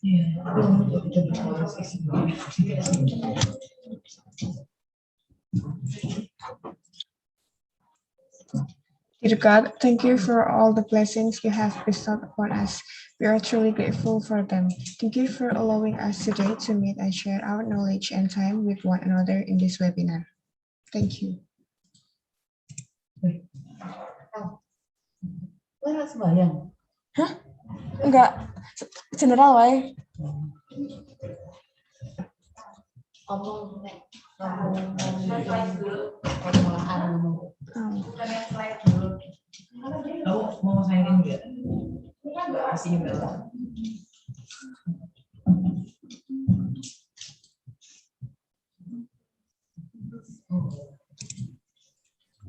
Dear God, thank you for all the blessings you have bestowed upon us. We are truly grateful for them. Thank you for allowing us today to meet and share our knowledge and time with one another in this webinar. Thank you. Hah? Enggak. General, why? Mau saya enggak? Masih enggak.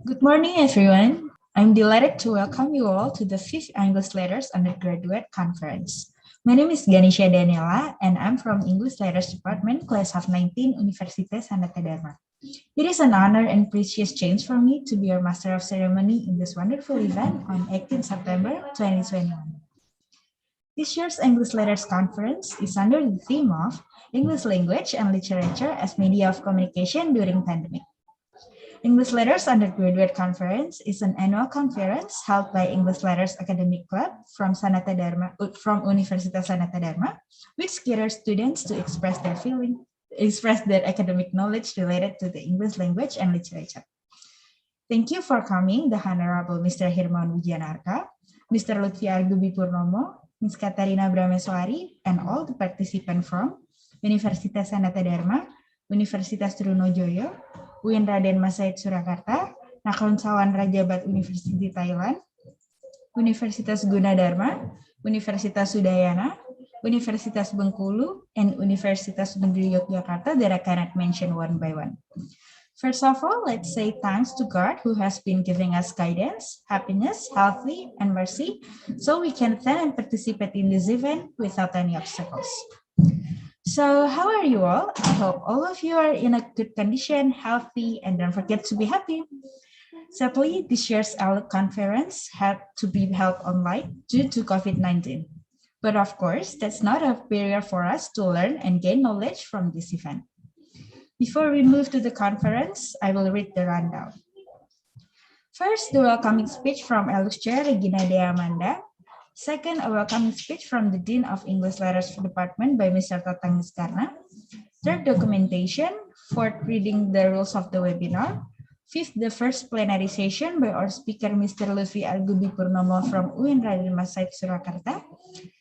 Good morning, everyone. I'm delighted to welcome you all to the 5th English Letters Undergraduate Conference. My name is Ganesha Daniela, and I'm from English Letters Department, class of 19, Universitas Sanata Dharma. It is an honor and precious chance for me to be your Master of Ceremony in this wonderful event on 18 September 2021. This year's English Letters Conference is under the theme of English Language and Literature as Media of Communication During Pandemic. English Letters Undergraduate Conference is an annual conference held by English Letters Academic Club from Universitas Sanata Dharma, which gathers students to express their academic knowledge related to the English language and literature. Thank you for coming, the Honorable Mr. Hirmawan Wijanarka, Mr. Lutfi Argubi Purnomo, Ms. Katarina Brameswari, and all the participants from Universitas Sanata Dharma, Universitas Trunojoyo, UIN Raden Masaid Surakarta, Nakhon Rajabat University Thailand, Universitas Gunadarma, Universitas Udayana, Universitas Bengkulu, and Universitas Negeri Yogyakarta that I cannot mention one by one. First of all, let's say thanks to God who has been giving us guidance, happiness, health, and mercy, so we can attend and participate in this event without any obstacles. So how are you all? I hope all of you are in a good condition, healthy, and don't forget to be happy. Sadly, this year's ELUC conference had to be held online due to COVID-19. But of course, that's not a barrier for us to learn and gain knowledge from this event. Before we move to the conference, I will read the rundown. First, the welcoming speech from ELUC Chair Regina Dea Amanda. Second, a welcoming speech from the Dean of English Letters Department by Mr. Tatang Niskarna. Third, documentation. Fourth, reading the rules of the webinar. Fifth, the first plenary session by our speaker, Mr. Lutfi Argubi Purnomo from UIN Raden Masaid Surakarta.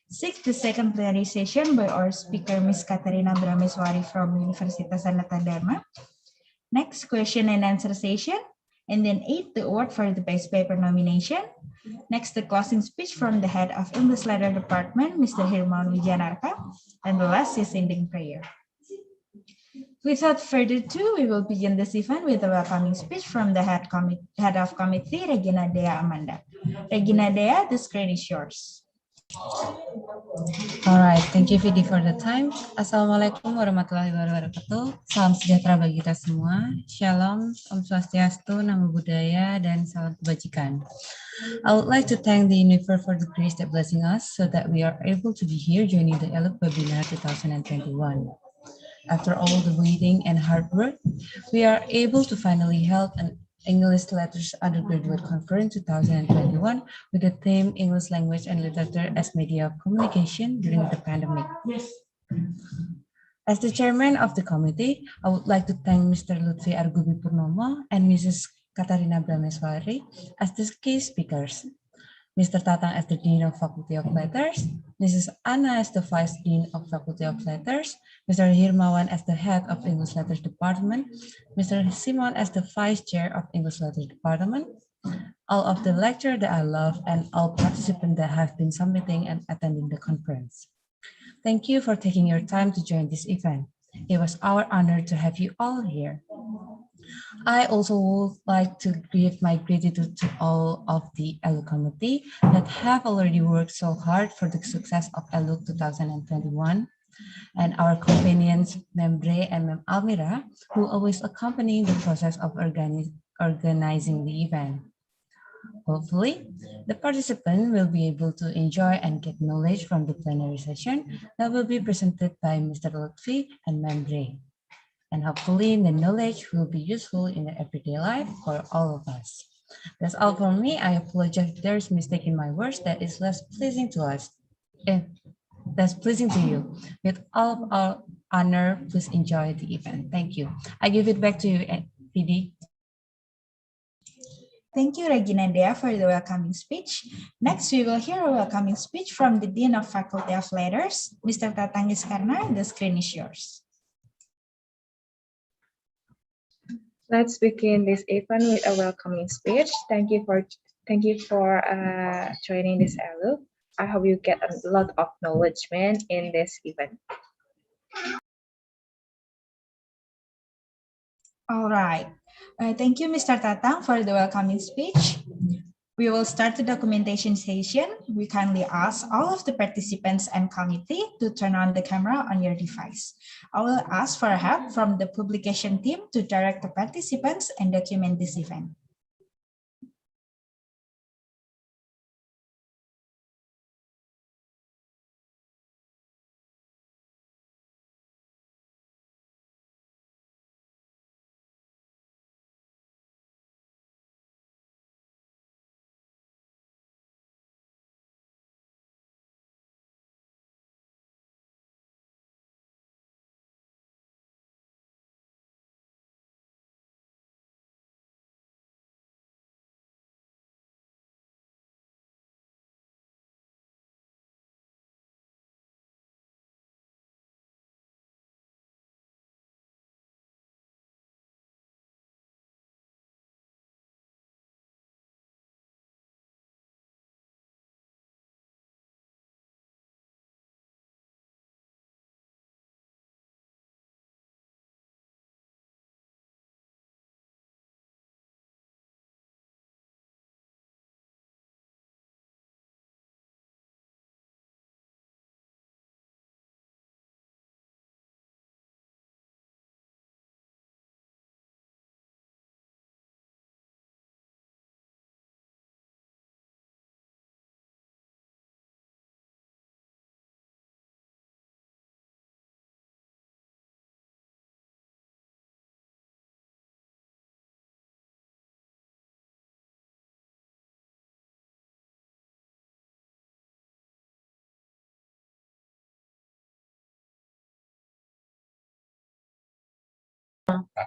Sixth, the second plenary session by our speaker, Ms. Katarina Brameswari from Universitas Sanata Dharma. Next, question and answer session. And then 8, the award for the best paper nomination. Next, the closing speech from the head of English Letter Department, Mr. Hirmawan Wijanarka. And the last is ending prayer. Without further ado, we will begin this event with a welcoming speech from the head of committee, Regina Dea Amanda. Regina Dea, the screen is yours. All right, thank you Vidi for the time. Assalamualaikum warahmatullahi wabarakatuh. Salam sejahtera bagi kita semua. Shalom, Om Swastiastu, Namo Buddhaya, dan salam kebajikan. I would like to thank the universe for the grace that blessing us so that we are able to be here joining the ELUC webinar 2021. After all the waiting and hard work, we are able to finally hold an English Letters Undergraduate Conference 2021 with the theme English Language and Literature as Media of Communication during the pandemic. As the chairman of the committee, I would like to thank Mr. Lutfi Argubi Purnomo and Mrs. Katarina Brameswari as the key speakers, Mr. Tatang as the Dean of Faculty of Letters, Mrs. Anna as the Vice Dean of Faculty of Letters, Mr. Hirmawan as the Head of English Letters Department, Mr. Simon as the Vice Chair of English Letters Department, all of the lecturers that I love, and all participants that have been submitting and attending the conference. Thank you for taking your time to join this event. It was our honor to have you all here. I also would like to give my gratitude to all of the ELUC committee that have already worked so hard for the success of ELUC 2021, and our companions, Mem Bre and Mem Almira, who always accompany the process of organizing the event. Hopefully, the participant will be able to enjoy and get knowledge from the plenary session that will be presented by Mr. Lutfi and Ma'am Bray. And hopefully the knowledge will be useful in the everyday life for all of us. That's all from me. I apologize if there's mistake in my words that is less pleasing to us. That's pleasing to you. With all of our honor, please enjoy the event. Thank you. I give it back to you, PD. Thank you, Regina Dea, for the welcoming speech. Next, we will hear a welcoming speech from the Dean of Faculty of Letters, Mr. Tatang Iskarna. The screen is yours. Let's begin this event with a welcoming speech. Thank you for joining this ELUC. I hope you get a lot of acknowledgement in this event. All right. Thank you, Mr. Tatang, for the welcoming speech. We will start the documentation session. We kindly ask all of the participants and committee to turn on the camera on your device. I will ask for help from the publication team to direct the participants and document this event.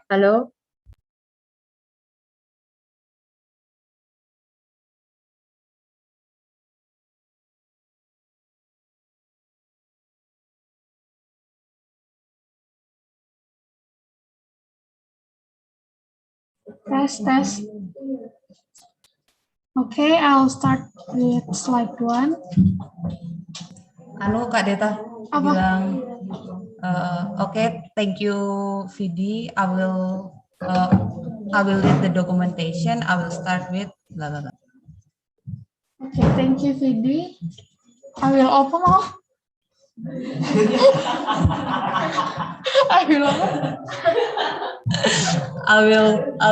Halo. Tes. Okay, I'll start with slide 1. Kak Deta Apa? bilang, okay, thank you, Vidi. I will lead the documentation. I will start with blah blah blah. Okay, thank you, Vidi. I will open all. I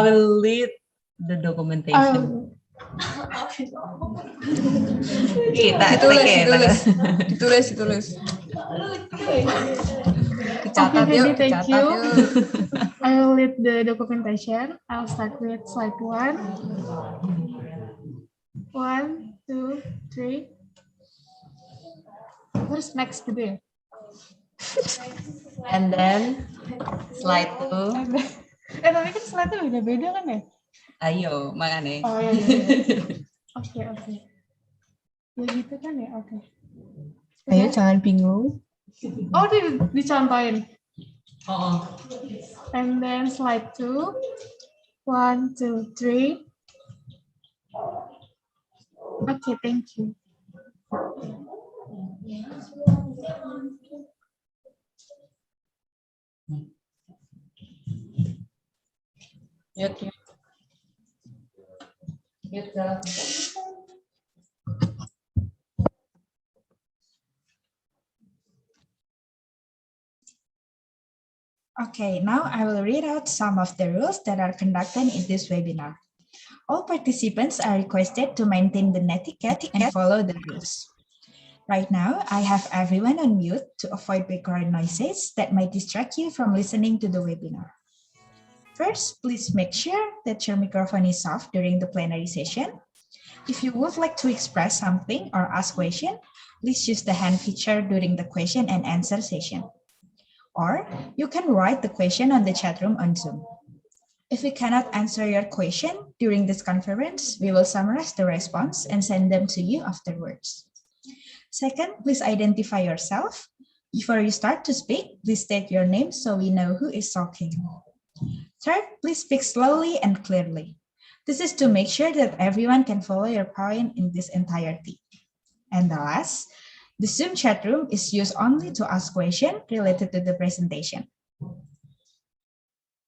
will lead the documentation. Ditulis. Okay, Vidi, thank you. I will lead the documentation. I'll start with slide 1. 1, 2, 3. Where's next gitu ya? And then slide 2. Tapi kan slide-nya beda-beda kan ya? Ayo, makanya. Oh iya. Oke. Ya gitu kan ya, oke. Ayo, jangan bingung. Oh, dicontohin. Oh. And then slide 2. 1, 2, 3. Okay, thank you. Okay, now I will read out some of the rules that are conducted in this webinar. All participants are requested to maintain the netiquette and follow the rules. Right now, I have everyone on mute to avoid background noises that might distract you from listening to the webinar. First, please make sure that your microphone is off during the plenary session. If you would like to express something or ask a question, please use the hand feature during the question and answer session. Or you can write the question on the chat room on Zoom. If we cannot answer your question during this conference, we will summarize the response and send them to you afterwards. Second, please identify yourself. Before you start to speak, please state your name so we know who is talking. Third, please speak slowly and clearly. This is to make sure that everyone can follow your point in this entirety. And the last, the Zoom chat room is used only to ask questions related to the presentation.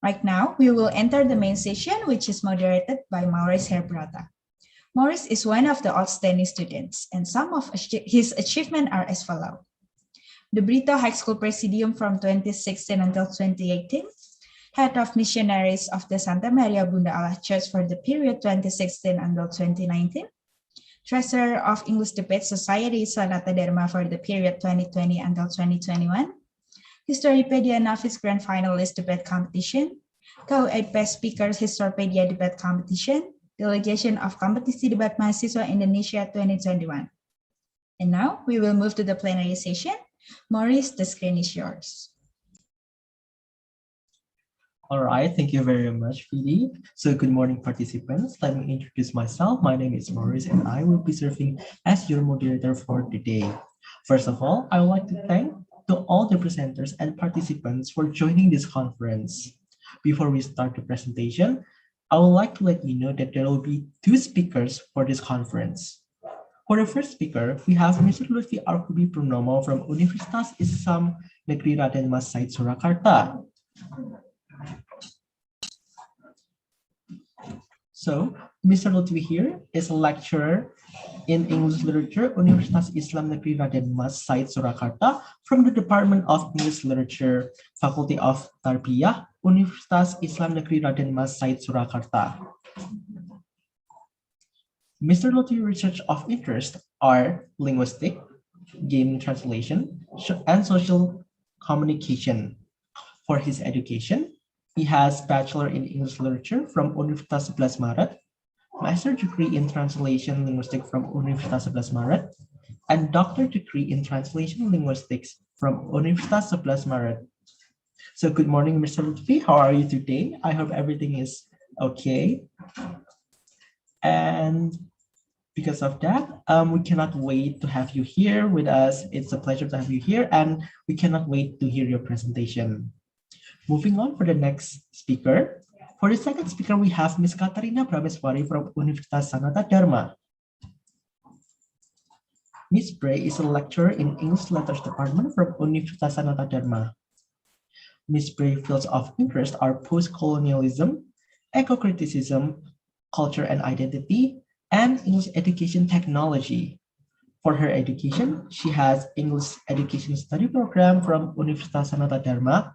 Right now, we will enter the main session, which is moderated by Maurice Herbrata. Maurice is one of the outstanding students, and some of his achievements are as follows. The Brito High School Presidium from 2016 until 2018, Head of Missionaries of the Santa Maria Bunda Allah Church for the period 2016 until 2019, Treasurer of English Debate Society Sanata Dharma for the period 2020 until 2021, Historypedia Novice Grand Finalist Debate Competition, Co-8 Best Speakers Historypedia Debate Competition, Delegation of Kompetisi Debat Mahasiswa Indonesia 2021. And now we will move to the plenary session. Maurice, the screen is yours. All right, thank you very much, Philly. So good morning, participants. Let me introduce myself. My name is Maurice, and I will be serving as your moderator for today. First of all, I would like to thank to all the presenters and participants for joining this conference. Before we start the presentation, I would like to let you know that there will be two speakers for this conference. For the first speaker, we have Mr. Lutfi Arkubi Purnomo from Universitas Islam Negeri Raden Mas Said Surakarta. So, Mr. Lutfi here is a lecturer in English Literature, Universitas Islam Negeri Raden Mas Said Surakarta from the Department of English Literature, Faculty of Tarbiyah, Universitas Islam Negeri Raden Mas Said Surakarta. Mr. Lutfi's research of interest are linguistic, game translation, and social communication. For his education, he has Bachelor in English Literature from Universitas 11 Maret, Master degree in Translation Linguistics from Universitas 11 Maret, and Doctor degree in Translation Linguistics from Universitas 11 Maret. So good morning, Mr. Lutfi. How are you today? I hope everything is okay. And because of that, we cannot wait to have you here with us. It's a pleasure to have you here, and we cannot wait to hear your presentation. Moving on for the next speaker. For the second speaker, we have Ms. Katarina Brameswari from Universitas Sanata Dharma. Ms. Bray is a lecturer in English Letters Department from Universitas Sanata Dharma. Ms. Bray's fields of interest are post-colonialism, eco-criticism, culture and identity, and English education technology. For her education, she has English Education Study Program from Universitas Sanata Dharma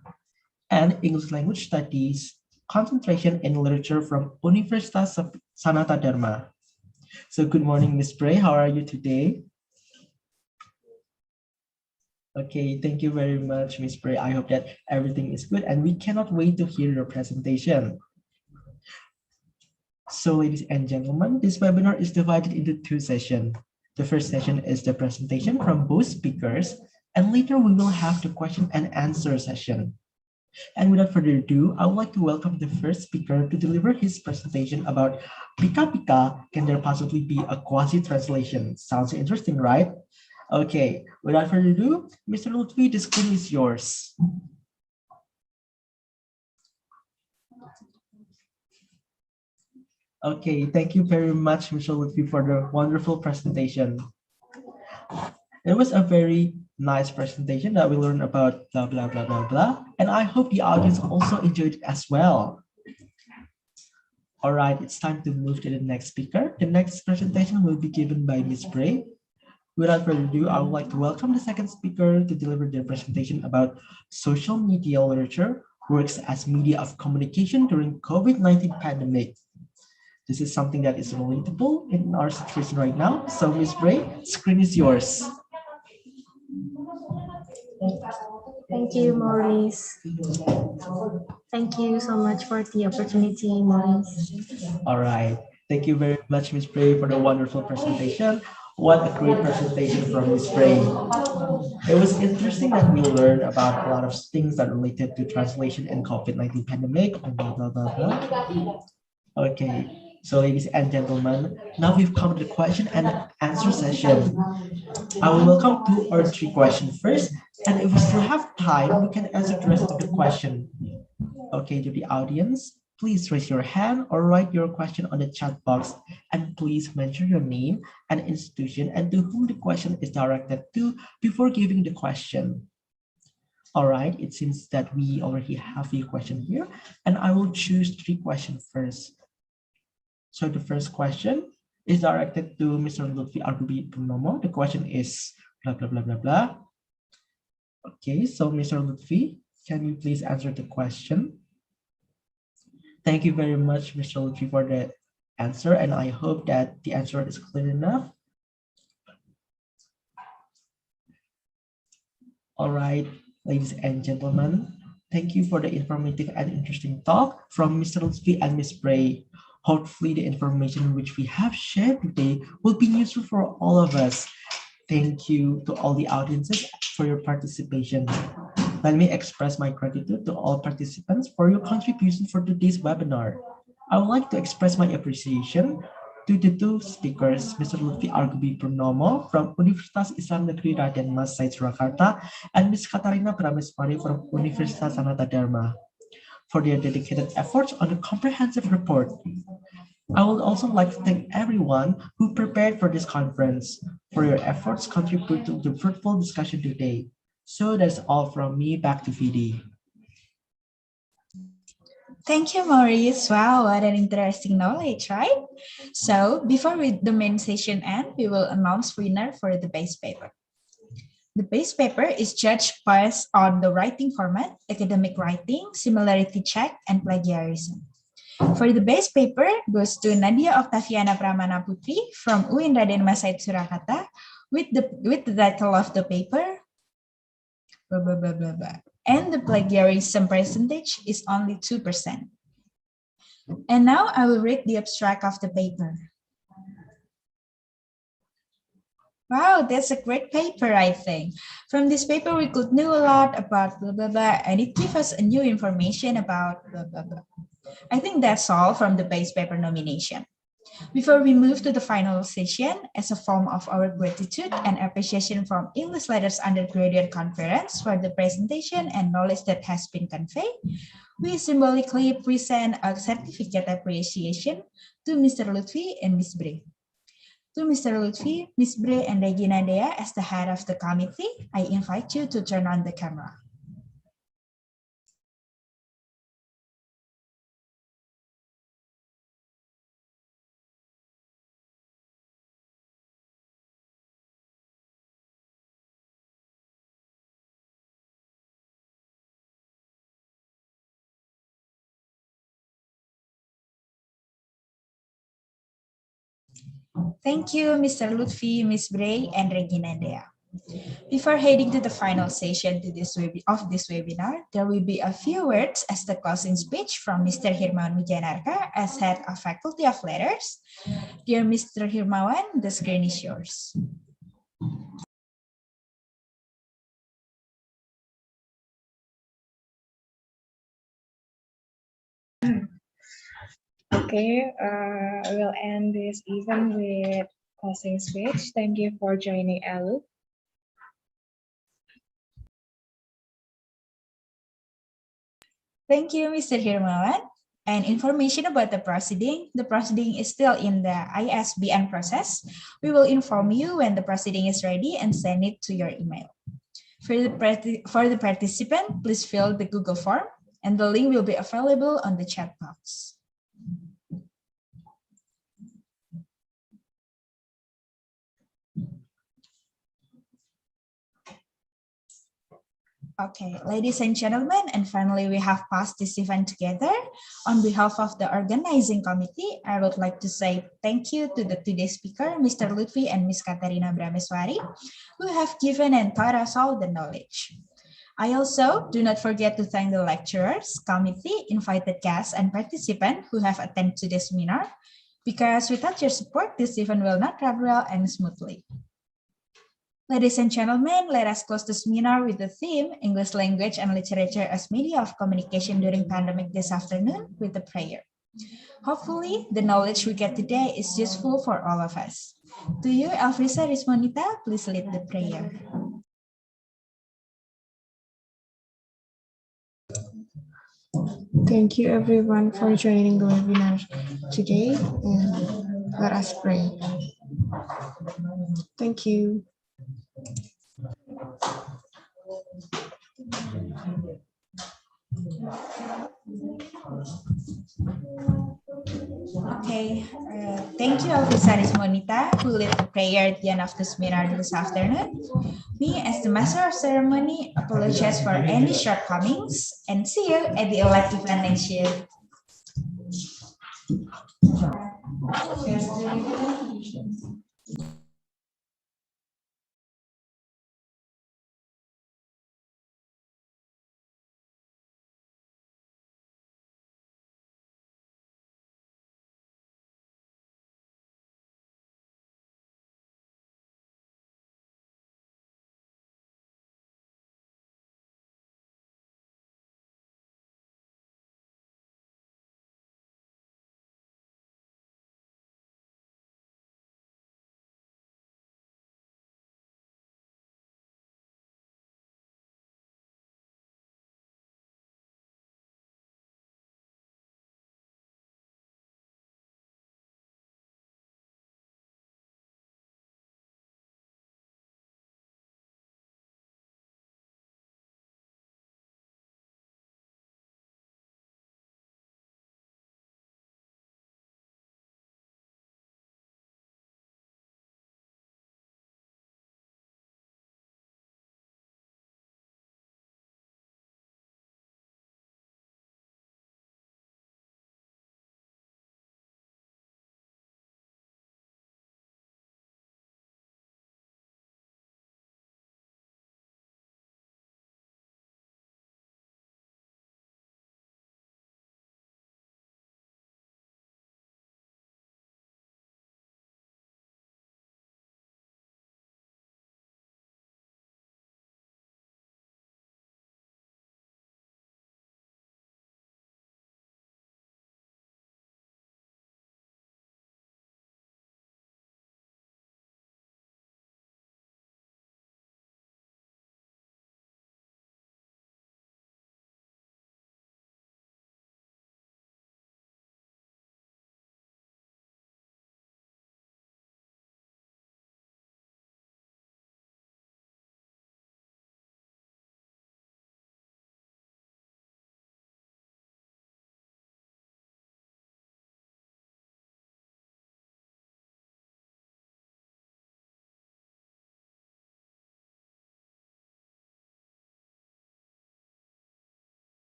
and English Language Studies concentration in literature from Universitas Sanata Dharma. So good morning, Ms. Bray. How are you today? Okay, thank you very much, Ms. Bray. I hope that everything is good, and we cannot wait to hear your presentation. So, ladies and gentlemen, this webinar is divided into two sessions. The first session is the presentation from both speakers, and later we will have the question and answer session. And without further ado, I would like to welcome the first speaker to deliver his presentation about Pika Pika, Can There Possibly Be a Quasi-Translation? Sounds interesting, right? Okay, without further ado, Mr. Lutfi, the screen is yours. Okay, thank you very much, Mr. Lutfi, for the wonderful presentation. It was a very nice presentation that we learned about blah, blah, blah, blah, blah. And I hope the audience also enjoyed it as well. All right, it's time to move to the next speaker. The next presentation will be given by Ms. Bray. Without further ado, I would like to welcome the second speaker to deliver their presentation about social media literature works as media of communication during COVID-19 pandemic. This is something that is relatable in our situation right now. So Miss Bray, screen is yours. Thank you, Maurice. Thank you so much for the opportunity, Maurice. All right. Thank you very much, Miss Bray, for the wonderful presentation. What a great presentation from Miss Bray. It was interesting that we learned about a lot of things that related to translation and COVID-19 pandemic and blah, blah, blah, blah. Okay. So ladies and gentlemen, now we've come to the question and answer session. I will welcome 2 or 3 questions first, and if we still have time, we can answer the rest of the question. Okay, to the audience, please raise your hand or write your question on the chat box, and please mention your name and institution and to whom the question is directed to before giving the question. All right, it seems that we already have a question here, and I will choose 3 questions first. So the first question is directed to Mr. Lutfi Argubi Purnomo. The question is blah, blah, blah, blah, blah. Okay, so Mr. Lutfi, can you please answer the question? Thank you very much, Mr. Lutfi, for the answer, and I hope that the answer is clear enough. All right, ladies and gentlemen, thank you for the informative and interesting talk from Mr. Lutfi and Ms. Bray. Hopefully the information which we have shared today will be useful for all of us. Thank you to all the audiences for your participation. Let me express my gratitude to all participants for your contribution for today's webinar. I would like to express my appreciation to the 2 speakers, Mr. Lutfi Argubi Purnomo from Universitas Islam Negeri Raden Mas Said Surakarta and Ms. Katarina Prameswari from Universitas Sanata Dharma for their dedicated efforts on the comprehensive report. I would also like to thank everyone who prepared for this conference for your efforts contribute to the fruitful discussion today. So that's all from me. Back to VD. Thank you, Maurice. Wow, what an interesting knowledge, right? So before the main session ends, we will announce winner for the base paper. The base paper is judged based on the writing format, academic writing, similarity check, and plagiarism. For the base paper goes to Nadia Octaviana Pramana Putri from UIN Raden Mas Said Surakarta with the title of the paper, blah, blah, blah, blah, blah. And the plagiarism percentage is only 2%. And now I will read the abstract of the paper. Wow, that's a great paper, I think. From this paper, we could know a lot about blah, blah, blah, and it gives us a new information about blah, blah, blah. I think that's all from the base paper nomination. Before we move to the final session, as a form of our gratitude and appreciation from English Letters Undergraduate Conference for the presentation and knowledge that has been conveyed, we symbolically present a certificate appreciation to Mr. Lutfi and Ms. Bray. To Mr. Lutfi, Ms. Bray, and Regina Dea, as the head of the committee, I invite you to turn on the camera. Thank you, Mr. Lutfi, Ms. Bray, and Regina Dea. Before heading to the final session of this webinar, there will be a few words as the closing speech from Mr. Hirmawan Wijanarka as Head of Faculty of Letters. Dear Mr. Hirmawan, the screen is yours. Okay, we'll end this event with closing speech. Thank you for joining ELUC. Thank you, Mr. Hirmawan. And information about the proceeding is still in the ISBN process. We will inform you when the proceeding is ready and send it to your email. For the participant, please fill the Google form, and the link will be available on the chat box. Okay, ladies and gentlemen, and finally we have passed this event together. On behalf of the organizing committee, I would like to say thank you to the today's speaker, Mr. Lutfi and Ms. Katarina Brameswari, who have given and taught us all the knowledge. I also do not forget to thank the lecturers, committee, invited guests, and participants who have attended today's seminar, because without your support, this event will not run well and smoothly. Ladies and gentlemen, let us close the seminar with the theme, English Language and Literature as Media of Communication During Pandemic this afternoon with a prayer. Hopefully, the knowledge we get today is useful for all of us. To you, Elfrisa Rismonita, please lead the prayer. Thank you everyone for joining the webinar today, and let us pray. Thank you. Okay, thank you, Elfrisa Rismonita, who led the prayer at the end of the seminar this afternoon. Me, as the master of ceremony, apologize for any shortcomings, and see you at the ELUC event next year.